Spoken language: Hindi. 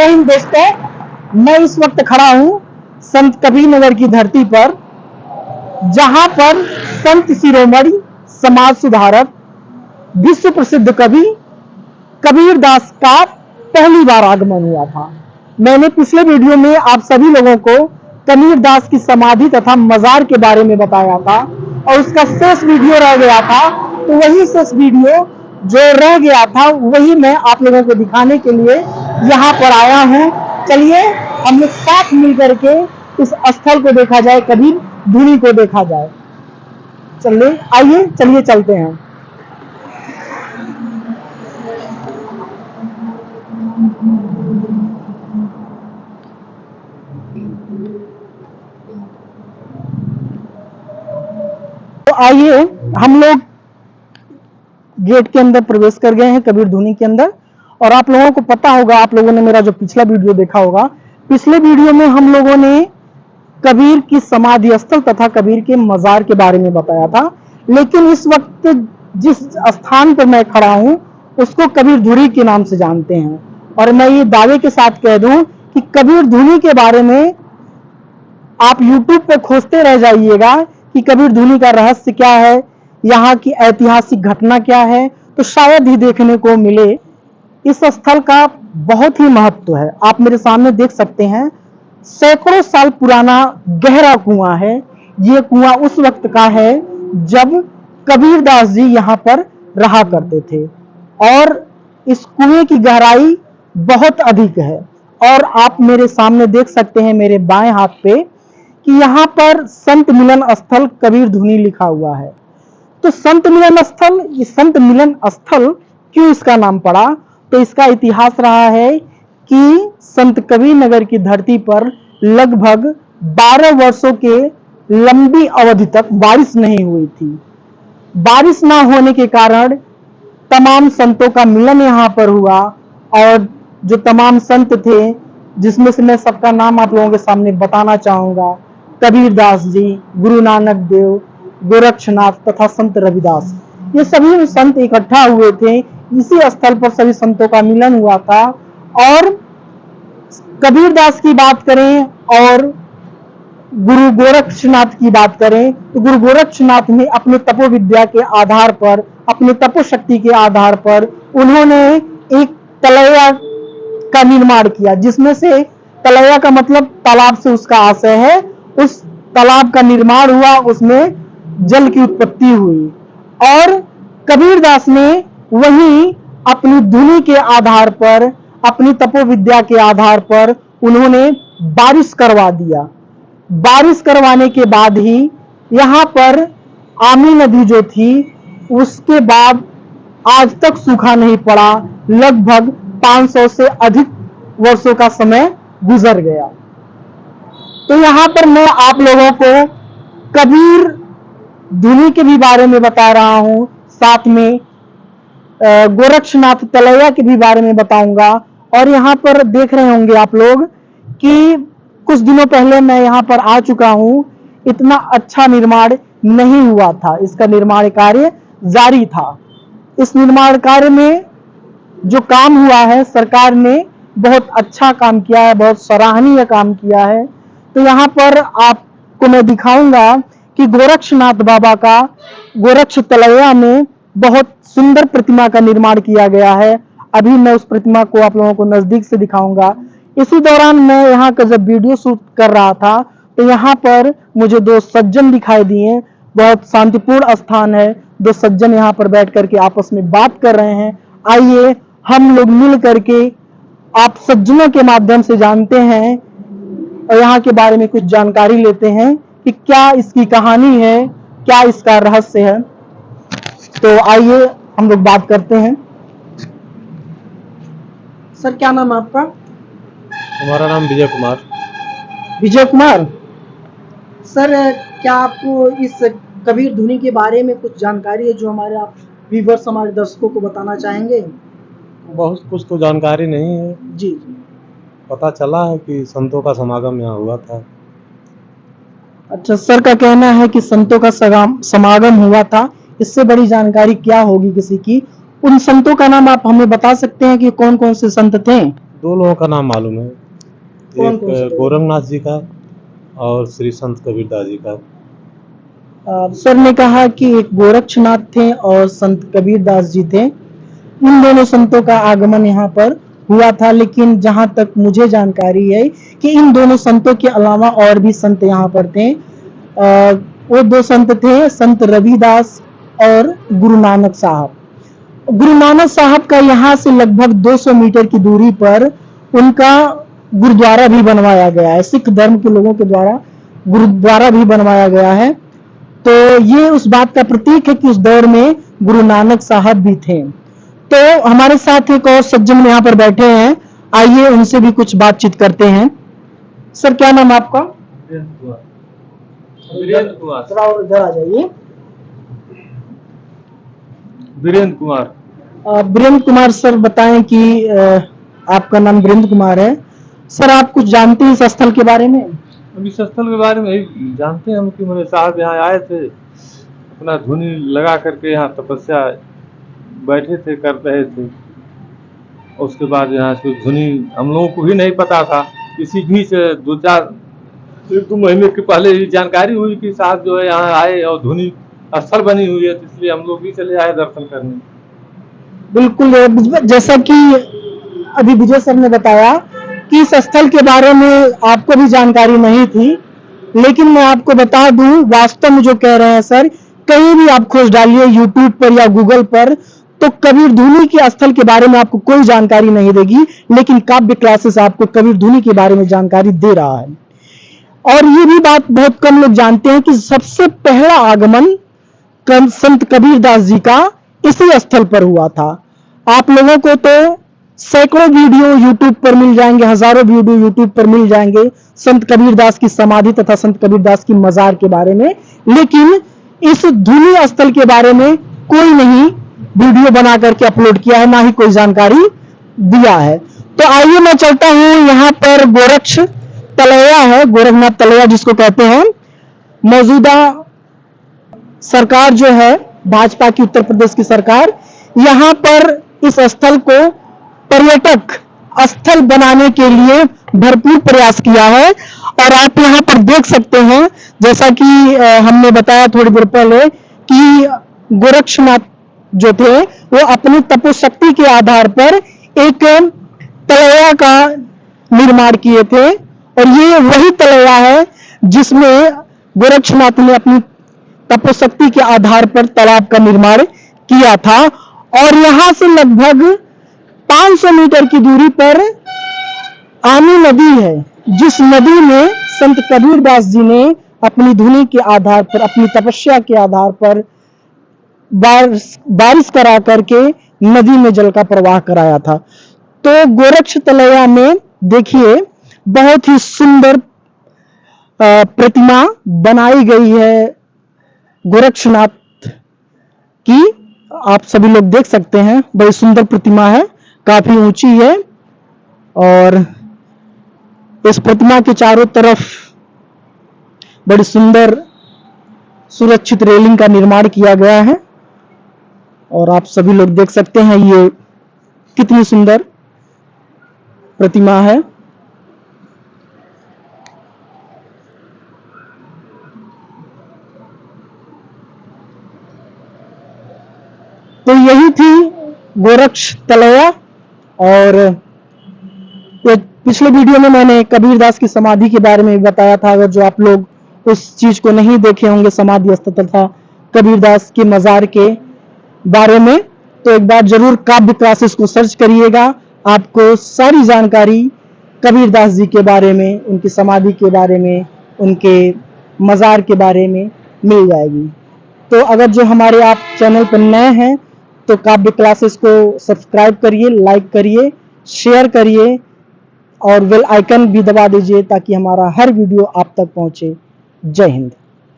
जय हिंद दोस्तों, मैं इस वक्त खड़ा हूं संत कबीर नगर की धरती पर, जहां पर संत शिरोमणि समाज सुधारक विश्व प्रसिद्ध कवि कबीर दास का पहली बार आगमन हुआ था। मैंने पिछले वीडियो में आप सभी लोगों को कबीर दास की समाधि तथा मजार के बारे में बताया था और उसका शेष वीडियो रह गया था। तो वही शेष वीडियो जो रह गया था वही मैं आप लोगों को दिखाने के लिए यहाँ पर आया हूँ। चलिए हम लोग साथ मिल करके इस स्थल को देखा जाए, कबीर धुनी को देखा जाए। चलिए आइए, चलिए चलते हैं। तो आइए, हम लोग गेट के अंदर प्रवेश कर गए हैं कबीर धुनी के अंदर। और आप लोगों को पता होगा, आप लोगों ने मेरा जो पिछला वीडियो देखा होगा, पिछले वीडियो में हम लोगों ने कबीर की समाधि स्थल तथा कबीर के मजार के बारे में बताया था। लेकिन इस वक्त जिस स्थान पर मैं खड़ा हूं उसको कबीर धुनी के नाम से जानते हैं। और मैं ये दावे के साथ कह दूं कि कबीर धुनी के बारे में आप YouTube पे खोजते रह जाइएगा कि कबीर धुनी का रहस्य क्या है, यहाँ की ऐतिहासिक घटना क्या है, तो शायद ही देखने को मिले। इस स्थल का बहुत ही महत्व है। आप मेरे सामने देख सकते हैं, सैकड़ों साल पुराना गहरा कुआं है। ये कुआं उस वक्त का है जब कबीर दास जी यहाँ पर रहा करते थे और इस कुएं की गहराई बहुत अधिक है। और आप मेरे सामने देख सकते हैं मेरे बाएं हाथ पे कि यहाँ पर संत मिलन स्थल कबीर धुनी लिखा हुआ है। तो संत मिलन स्थल, ये संत मिलन स्थल क्यों इसका नाम पड़ा? तो इसका इतिहास रहा है कि संत कबीर नगर की धरती पर लगभग 12 वर्षों के लंबी अवधि तक बारिश नहीं हुई थी। बारिश ना होने के कारण तमाम संतों का मिलन यहाँ पर हुआ। और जो तमाम संत थे, जिसमें से मैं सबका नाम आप लोगों के सामने बताना चाहूंगा, कबीर दास जी, गुरु नानक देव, गोरक्षनाथ तथा संत रविदास, ये सभी संत इकट्ठा हुए थे। इसी स्थल पर सभी संतों का मिलन हुआ था। और कबीर दास की बात करें और गुरु गोरक्षनाथ की बात करें तो गुरु गोरक्षनाथ ने अपने तपो विद्या के आधार पर, अपने तपो शक्ति के आधार पर उन्होंने एक तलैया का निर्माण किया, जिसमें से तलैया का मतलब तालाब से उसका आशय है। उस तालाब का निर्माण हुआ, उसमें जल की उत्पत्ति हुई और कबीर दास ने वही अपनी धुनी के आधार पर, अपनी तपो विद्या के आधार पर उन्होंने बारिश करवा दिया। बारिश करवाने के बाद ही यहाँ पर आमी नदी जो थी, उसके बाद आज तक सूखा नहीं पड़ा। लगभग 500 से अधिक वर्षों का समय गुजर गया। तो यहाँ पर मैं आप लोगों को कबीर धुनी के भी बारे में बता रहा हूँ, साथ में गोरक्षनाथ तलैया के भी बारे में बताऊंगा। और यहाँ पर देख रहे होंगे आप लोग कि कुछ दिनों पहले मैं यहाँ पर आ चुका हूँ। इतना अच्छा निर्माण नहीं हुआ था, इसका निर्माण कार्य जारी था। इस निर्माण कार्य में जो काम हुआ है, सरकार ने बहुत अच्छा काम किया है, बहुत सराहनीय काम किया है। तो यहाँ पर आपको मैं दिखाऊंगा कि गोरक्षनाथ बाबा का गोरक्ष तलैया में बहुत सुंदर प्रतिमा का निर्माण किया गया है। अभी मैं उस प्रतिमा को आप लोगों को नजदीक से दिखाऊंगा। इसी दौरान मैं यहाँ का जब वीडियो शूट कर रहा था तो यहाँ पर मुझे दो सज्जन दिखाई दिए। बहुत शांतिपूर्ण स्थान है, दो सज्जन यहाँ पर बैठ करके आपस में बात कर रहे हैं। आइए हम लोग मिल करके आप सज्जनों के माध्यम से जानते हैं और यहाँ के बारे में कुछ जानकारी लेते हैं कि क्या इसकी कहानी है, क्या इसका रहस्य है। तो आइए हम लोग बात करते हैं। सर, क्या नाम है आपका? हमारा नाम विजय कुमार। विजय कुमार सर, क्या आपको इस कबीर धुनी के बारे में कुछ जानकारी है जो हमारे आप व्यूअर्स, हमारे दर्शकों को बताना चाहेंगे? बहुत कुछ तो जानकारी नहीं है जी। पता चला है कि संतों का समागम यहाँ हुआ था। अच्छा, सर का कहना है कि संतों का समागम हुआ था। इससे बड़ी जानकारी क्या होगी किसी की? उन संतों का नाम आप हमें बता सकते हैं कि कौन कौन से संत थे? 2 लोगों का नाम मालूम है, कौन कौन से एक लोग? गोरखनाथ जी का और श्री संत कबीरदास जी का। सर ने कहा कि एक गोरक्षनाथ थे और संत कबीरदास जी थे। इन दोनों संतों का आगमन यहाँ पर हुआ था, लेकिन जहां तक मुझे जानकारी है कि इन दोनों संतों के अलावा और भी संत यहाँ पर थे। वो 2 संत थे, संत रविदास और गुरु नानक साहब। गुरु नानक साहब का यहाँ से लगभग 200 मीटर की दूरी पर उनका गुरुद्वारा भी बनवाया गया है। सिख धर्म के लोगों के द्वारा गुरुद्वारा भी बनवाया गया है। तो ये उस बात का प्रतीक है कि उस दौर में गुरु नानक साहब भी थे। तो हमारे साथ एक और सज्जन यहाँ पर बैठे हैं, आइए उनसे भी कुछ बातचीत करते हैं। सर क्या नाम है आपका? वीरेंद्र कुमार। थोड़ा और इधर आ जाइए। वीरेंद्र कुमार। वीरेंद्र कुमार सर बताएं कि आपका नाम वीरेंद्र कुमार है। सर आप कुछ जानते हैं इस स्थल के बारे में? अभी इस स्थल के बारे में यही जानते हैं हम कि मेरे साहब यहाँ आए थे, अपना धुनी लगा करके यहाँ तपस्या बैठे थे, कर रहे थे। उसके बाद यहाँ से धुनी हम लोगों को भी नहीं पता था। इसी बीच 1-2 महीने के पहले ये जानकारी हुई कि साहब जो है यहाँ आए और धुनी स्थल बनी हुई है, तो इसलिए हम लोग भी चले आए दर्शन करने। बिल्कुल, जैसा कि अभी विजय सर ने बताया कि इस स्थल के बारे में आपको भी जानकारी नहीं थी, लेकिन मैं आपको बता दूं वास्तव में जो कह रहे हैं सर, कहीं भी आप खोज डालिए यूट्यूब पर या गूगल पर, तो कबीर धुनी के स्थल के बारे में आपको कोई जानकारी नहीं देगी, लेकिन काव्य क्लासेस आपको कबीर धुनी के बारे में जानकारी दे रहा है। और ये भी बात बहुत कम लोग जानते हैं कि सबसे पहला आगमन संत कबीरदास जी का इसी स्थल पर हुआ था। आप लोगों को तो सैकड़ों वीडियो यूट्यूब पर मिल जाएंगे, हजारों वीडियो यूट्यूब पर मिल जाएंगे संत कबीरदास की समाधि तथा संत कबीरदास की मजार के बारे में, लेकिन इस धुनी स्थल के बारे में कोई नहीं वीडियो बना करके अपलोड किया है, ना ही कोई जानकारी दिया है। तो आइए मैं चलता हूं, यहाँ पर गोरक्ष तलैया है, गोरखनाथ तलैया जिसको कहते हैं। मौजूदा सरकार जो है भाजपा की, उत्तर प्रदेश की सरकार, यहाँ पर इस स्थल को पर्यटक स्थल बनाने के लिए भरपूर प्रयास किया है। और आप यहाँ पर देख सकते हैं, जैसा कि हमने बताया थोड़ी देर पहले, कि गोरक्षनाथ जो थे वो अपनी तपोशक्ति के आधार पर एक तलैया का निर्माण किए थे, और ये वही तलैया है जिसमें गोरक्षनाथ ने अपनी तपोशक्ति के आधार पर तालाब का निर्माण किया था। और यहां से लगभग 500 मीटर की दूरी पर आनी नदी है, जिस नदी में संत कबीरदास जी ने अपनी धुनी के आधार पर, अपनी तपस्या के आधार पर बारिश करा करके नदी में जल का प्रवाह कराया था। तो गोरक्ष तलैया में देखिए बहुत ही सुंदर प्रतिमा बनाई गई है गोरक्षनाथ की। आप सभी लोग देख सकते हैं, बड़ी सुंदर प्रतिमा है, काफी ऊंची है, और इस प्रतिमा के चारों तरफ बड़ी सुंदर सुरक्षित रेलिंग का निर्माण किया गया है। और आप सभी लोग देख सकते हैं ये कितनी सुंदर प्रतिमा है। तो यही थी गोरक्ष तलैया। और पिछले वीडियो में मैंने कबीरदास की समाधि के बारे में बताया था। अगर जो आप लोग उस चीज को नहीं देखे होंगे, समाधि स्थल तथा कबीरदास के मजार के बारे में, तो एक बार जरूर काव्य क्लासेस को सर्च करिएगा। आपको सारी जानकारी कबीरदास जी के बारे में, उनकी समाधि के बारे में, उनके मजार के बारे में मिल जाएगी। तो अगर जो हमारे आप चैनल पर नए हैं तो काव्य क्लासेस को सब्सक्राइब करिए, लाइक करिए, शेयर करिए और बेल आइकन भी दबा दीजिए ताकि हमारा हर वीडियो आप तक पहुंचे। जय हिंद।